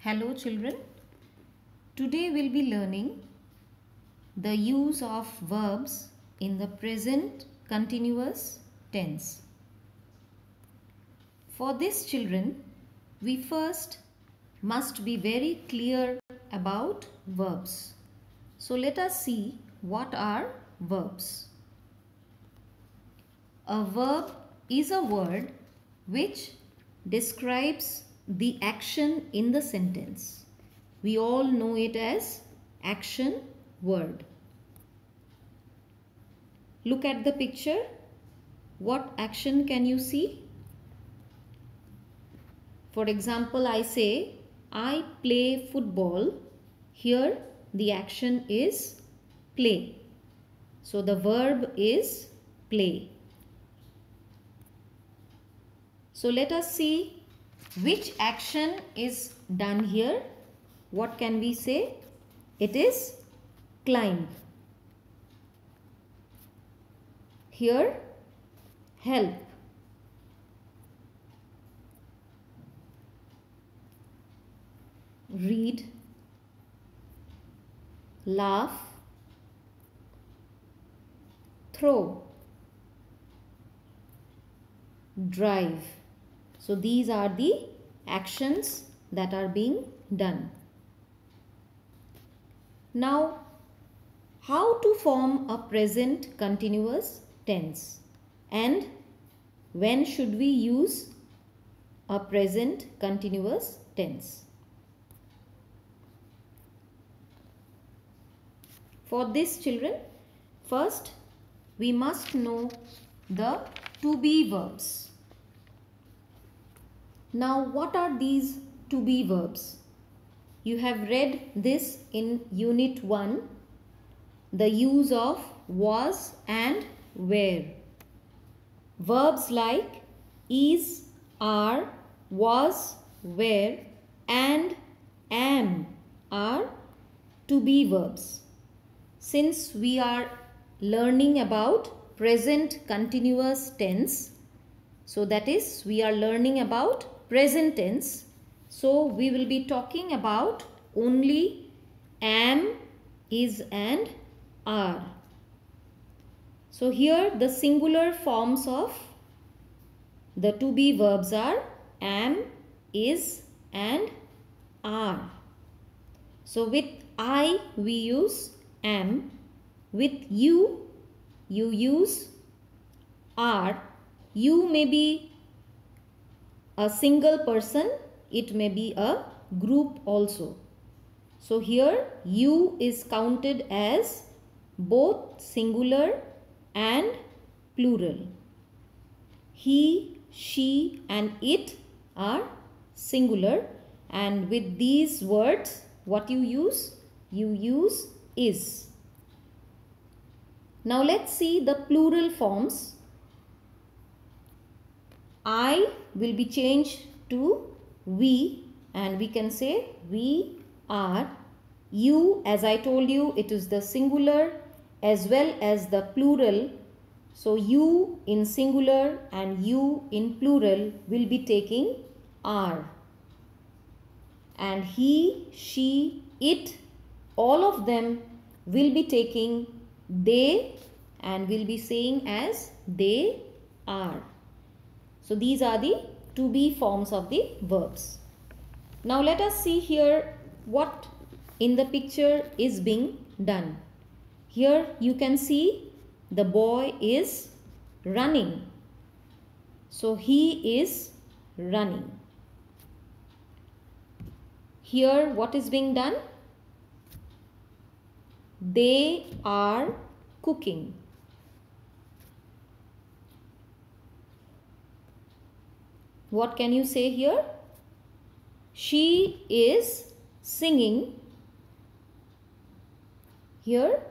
Hello children, today we'll be learning the use of verbs in the present continuous tense. For this children, we first must be very clear about verbs. So let us see what are verbs. A verb is a word which describes the action in the sentence. We all know it as action word. Look at the picture. What action can you see? For example, I say, I play football. Here the action is play. So the verb is play. So let us see which action is done here. What can we say? It is climb. Here, help. Read, laugh, throw, drive. So these are the actions that are being done. Now, how to form a present continuous tense and when should we use a present continuous tense? For this children, first we must know the to be verbs. Now what are these to be verbs? You have read this in Unit 1, the use of was and were. Verbs like is, are, was, were and am are to be verbs. Since we are learning about present continuous tense, so that is we are learning about present tense, so we will be talking about only am, is and are. So here the singular forms of the to be verbs are am, is and are. So with I we use am, with you use are. You may be a single person, it may be a group also. So here you is counted as both singular and plural. He, she and it are singular, and with these words what you use? You use is. Now let's see the plural forms. I will be changed to we and we can say we are. You, as I told you, it is the singular as well as the plural. So you in singular and you in plural will be taking are. And he, she, it, all of them will be taking they and will be saying as they are. So these are the to be forms of the verbs. Now let us see here what in the picture is being done. Here you can see the boy is running. So he is running. Here what is being done? They are cooking. What can you say here? She is singing. Here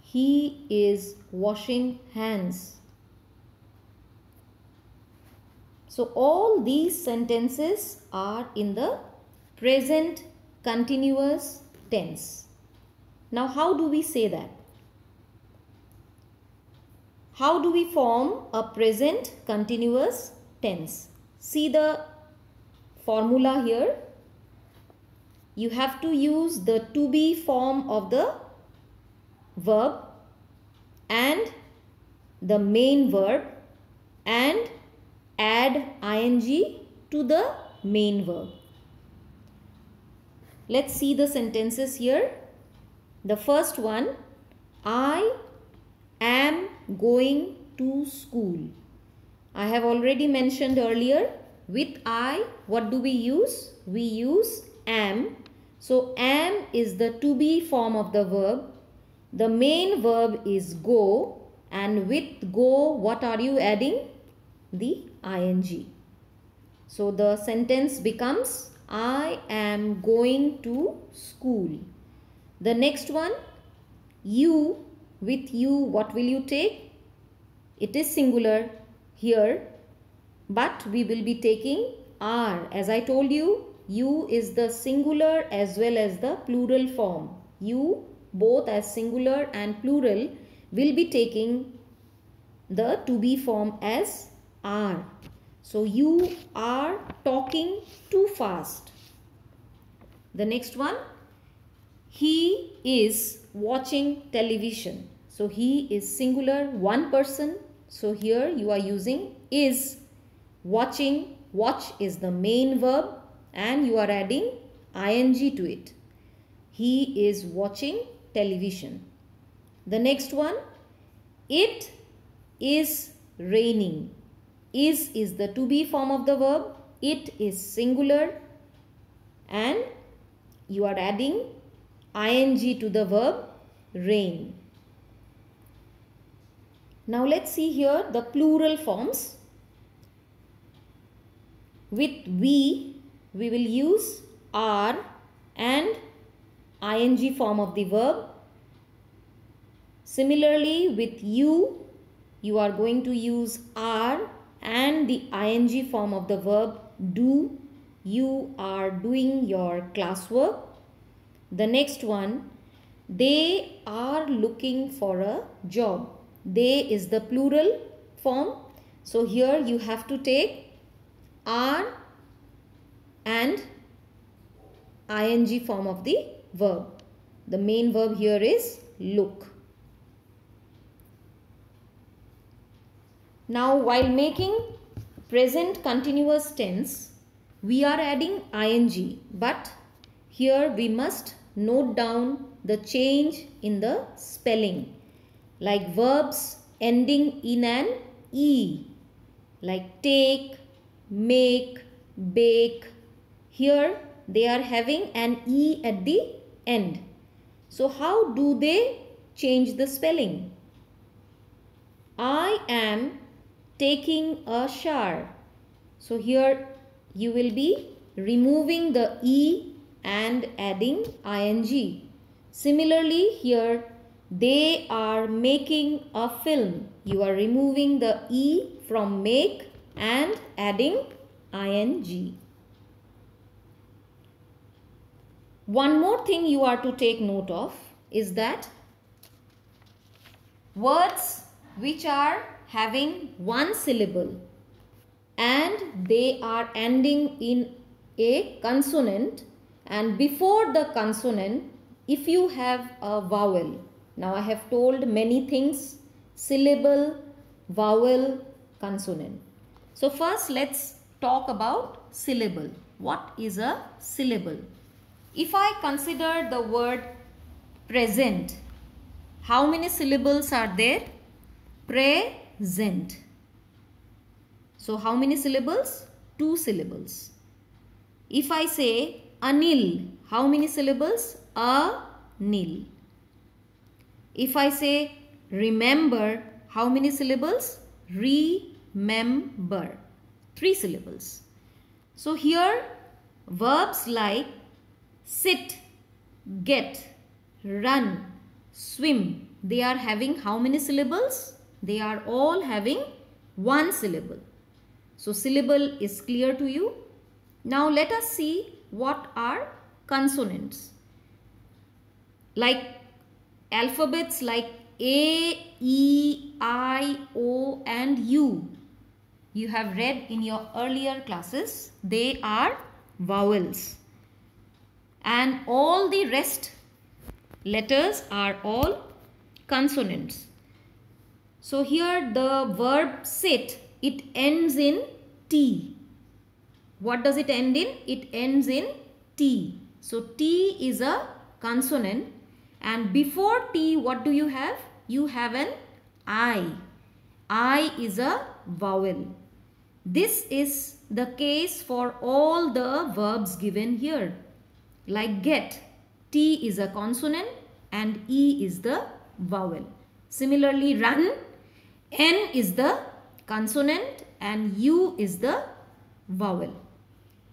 he is washing hands. So all these sentences are in the present continuous tense. Now how do we say that? How do we form a present continuous tense? See the formula here. you have to use the to be form of the verb and the main verb and add ing to the main verb. Let's see the sentences here. The first one, I am going to school. I have already mentioned earlier, with I, what do we use? We use am. So am is the to be form of the verb. The main verb is go, and with go, what are you adding? The ing. So the sentence becomes, I am going to school. The next one, you, with you, what will you take? It is singular here, but we will be taking are. As I told you, you is the singular as well as the plural form. You, both as singular and plural, will be taking the to be form as are. So you are talking too fast. The next one, he is watching television. So he is singular, one person. So here you are using is. Watching, watch is the main verb and you are adding ing to it. He is watching television. The next one, it is raining. Is the to be form of the verb. It is singular and you are adding ing to the verb rain. Now let's see here the plural forms. With we will use are and ing form of the verb. Similarly, with you are going to use are and the ing form of the verb do. You are doing your classwork. The next one, they are looking for a job. They is the plural form. So here you have to take are and ing form of the verb. The main verb here is look. Now while making present continuous tense, we are adding ing, but here we must note down the change in the spelling. Like verbs ending in an e, like take, make, bake. Here they are having an e at the end. So how do they change the spelling? I am taking a shower. So here you will be removing the e and adding ing. Similarly here, they are making a film. You are removing the e from make and adding ing. One more thing you are to take note of is that words which are having one syllable and they are ending in a consonant, and before the consonant if you have a vowel. Now I have told many things: syllable, vowel, consonant. So first let's talk about syllable. What is a syllable? If I consider the word present, how many syllables are there? Present. So how many syllables? 2 syllables. If I say Anil, how many syllables? A-nil. If I say remember, how many syllables? Remember. 3 syllables. So here verbs like sit, get, run, swim, they are having how many syllables? They are all having 1 syllable. So syllable is clear to you. Now let us see what are consonants. Like alphabets like A, E, I, O and U. You have read in your earlier classes, they are vowels. and all the rest letters are all consonants. So here the verb sit, it ends in T. What does it end in? It ends in T. So T is a consonant, and before T what do you have? You have an I. I is a vowel. This is the case for all the verbs given here. Like get, T is a consonant and E is the vowel. Similarly, run, N is the consonant and U is the vowel.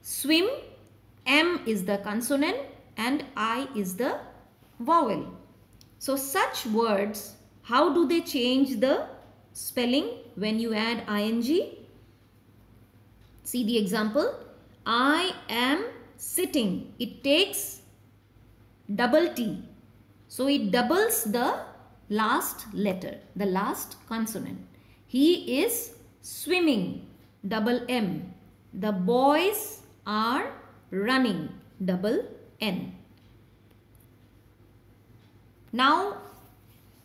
Swim, M is the consonant and I is the vowel. So such words, how do they change the spelling when you add ing? See the example. I am sitting. It takes double T. So it doubles the last letter, the last consonant. He is swimming, double M. The boys are running, double N. Now,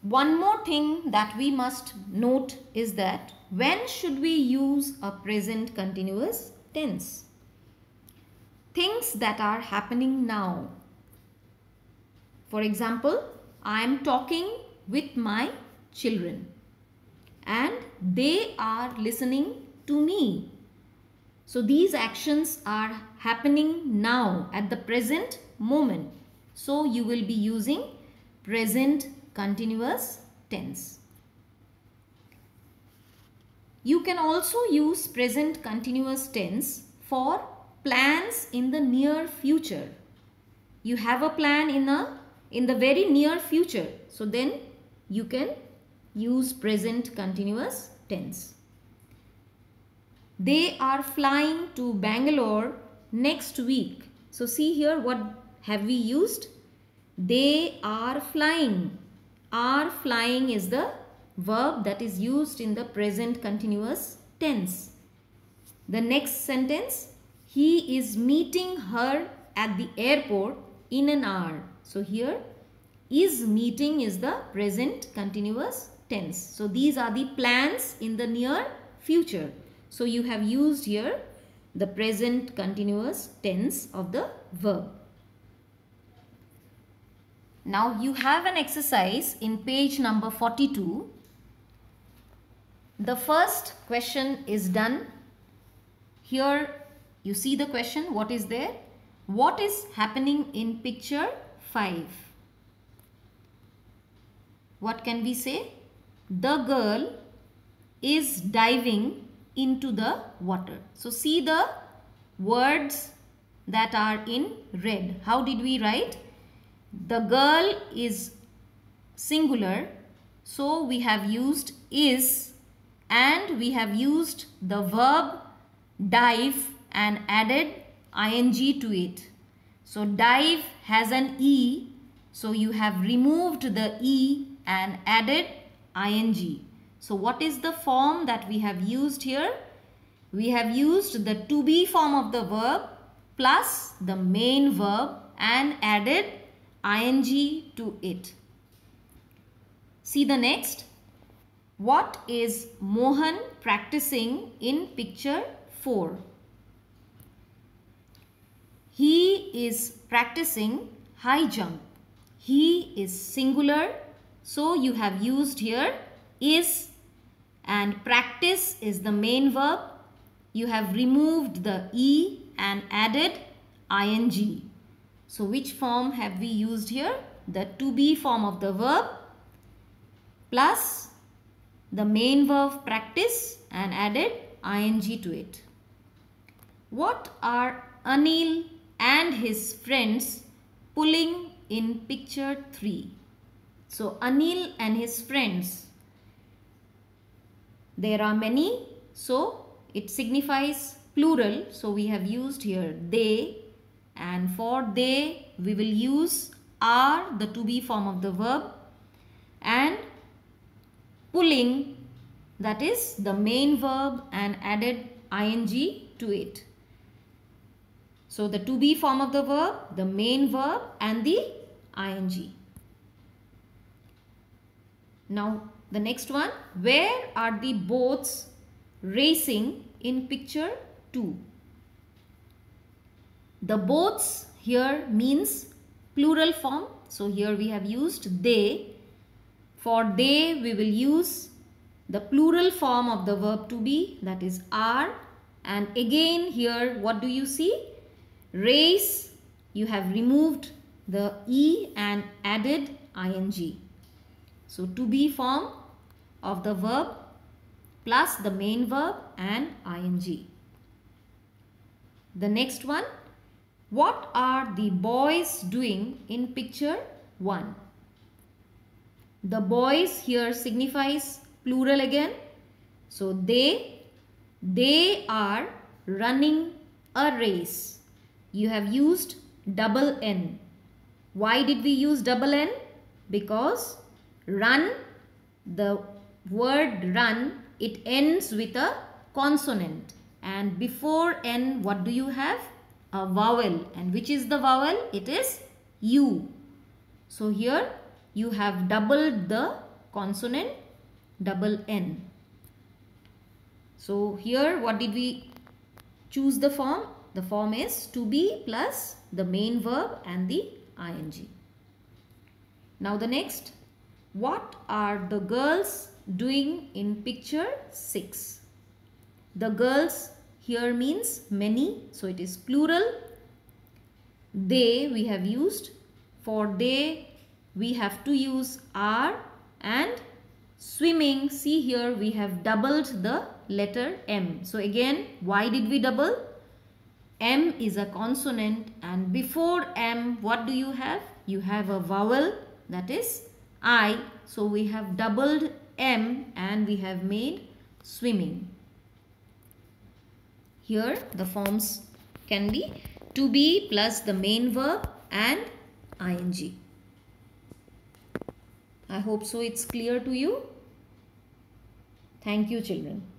one more thing that we must note is that when should we use a present continuous tense? Things that are happening now. For example, I am talking with my children and they are listening to me. So these actions are happening now at the present moment. So you will be using present continuous tense. You can also use present continuous tense for plans in the near future. You have a plan in the very near future. So then you can use present continuous tense. They are flying to Bangalore next week. So see here, what have we used? They are flying. Are flying is the verb that is used in the present continuous tense. The next sentence, he is meeting her at the airport in an hour. So here, is meeting is the present continuous tense. So these are the plans in the near future. So you have used here the present continuous tense of the verb. Now you have an exercise in page number 42. The first question is done. Here you see the question. What is there? What is happening in picture 5? What can we say? The girl is diving into the water. So see the words that are in red. How did we write? The girl is singular. So we have used is and we have used the verb dive and added ing to it. So dive has an E. So you have removed the E and added ing. So what is the form that we have used here? We have used the to be form of the verb plus the main verb and added ing to it. See the next. What is Mohan practicing in picture 4? He is practicing high jump. He is singular. So you have used here is and practice is the main verb. You have removed the E and added ing. So which form have we used here? The to be form of the verb plus the main verb practice and added ing to it. What are Anil and his friends pulling in picture 3? So Anil and his friends, there are many, so it signifies plural. So we have used here they, and for they we will use are, the to be form of the verb, and pulling, that is the main verb and added ing to it. So the to be form of the verb, the main verb and the ing. Now the next one, where are the boats racing in picture 2? The boats here means plural form. So here we have used they. For they we will use the plural form of the verb to be, that is are. And again here what do you see? Race, you have removed the e and added ing. So to be form of the verb plus the main verb and ing. The next one, what are the boys doing in picture 1? The boys here signifies plural again. So they are running a race. You have used double N. Why did we use double N? Because run, the word run, it ends with a consonant. And before N, what do you have? A vowel. And which is the vowel? It is U. So here you have doubled the consonant, double N. So here what did we choose the form? The form is to be plus the main verb and the ing. Now the next, what are the girls doing in picture 6? The girls here means many, so it is plural. They we have used. For they we have to use are, and swimming, see here we have doubled the letter M. So again, why did we double? M is a consonant, and before M what do you have? You have a vowel, that is I. So we have doubled M and we have made swimming. Here the forms can be to be plus the main verb and ing. I hope so it's clear to you. Thank you, children.